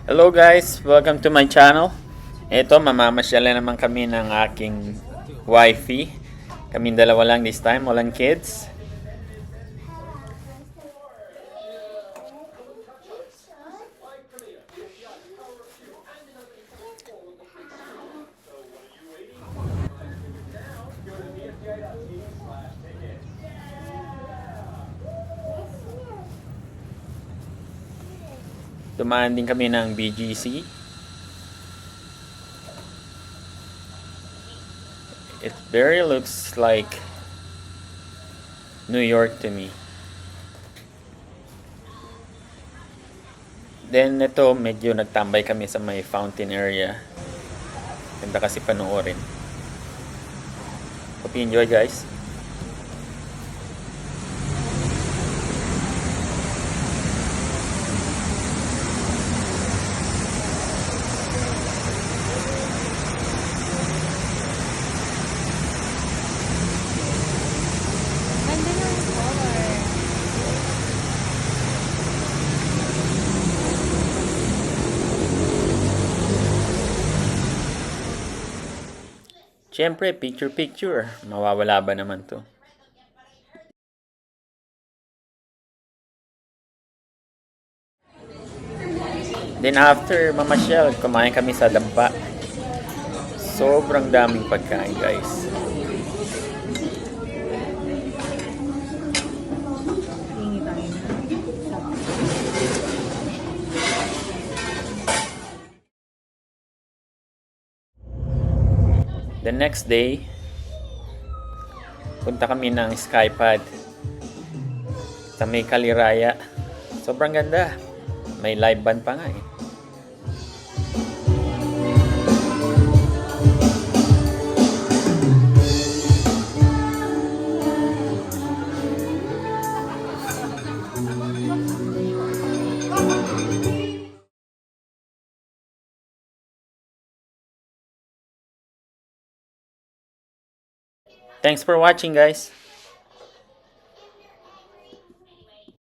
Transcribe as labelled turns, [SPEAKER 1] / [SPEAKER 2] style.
[SPEAKER 1] Hello guys, welcome to my channel. Ito, mamamasyala naman kami ng aking wifey. Kaming dalawa lang this time, walang kids. Dumaan din kami ng BGC. It very looks like New York to me. Then ito, medyo nagtambay kami sa may fountain area. Ganda kasi panoorin. Hope you enjoy guys.
[SPEAKER 2] Ganda ng color.
[SPEAKER 1] Siyempre, picture. Mawawala ba naman to? Then after mamasyal, kumain kami sa dampa. Sobrang daming pagkain guys.
[SPEAKER 2] Hingi tayo na.
[SPEAKER 1] The next day, punta kami ng Skypad sa may Kaliraya. Sobrang ganda. May live band pa nga eh. Thanks for watching guys.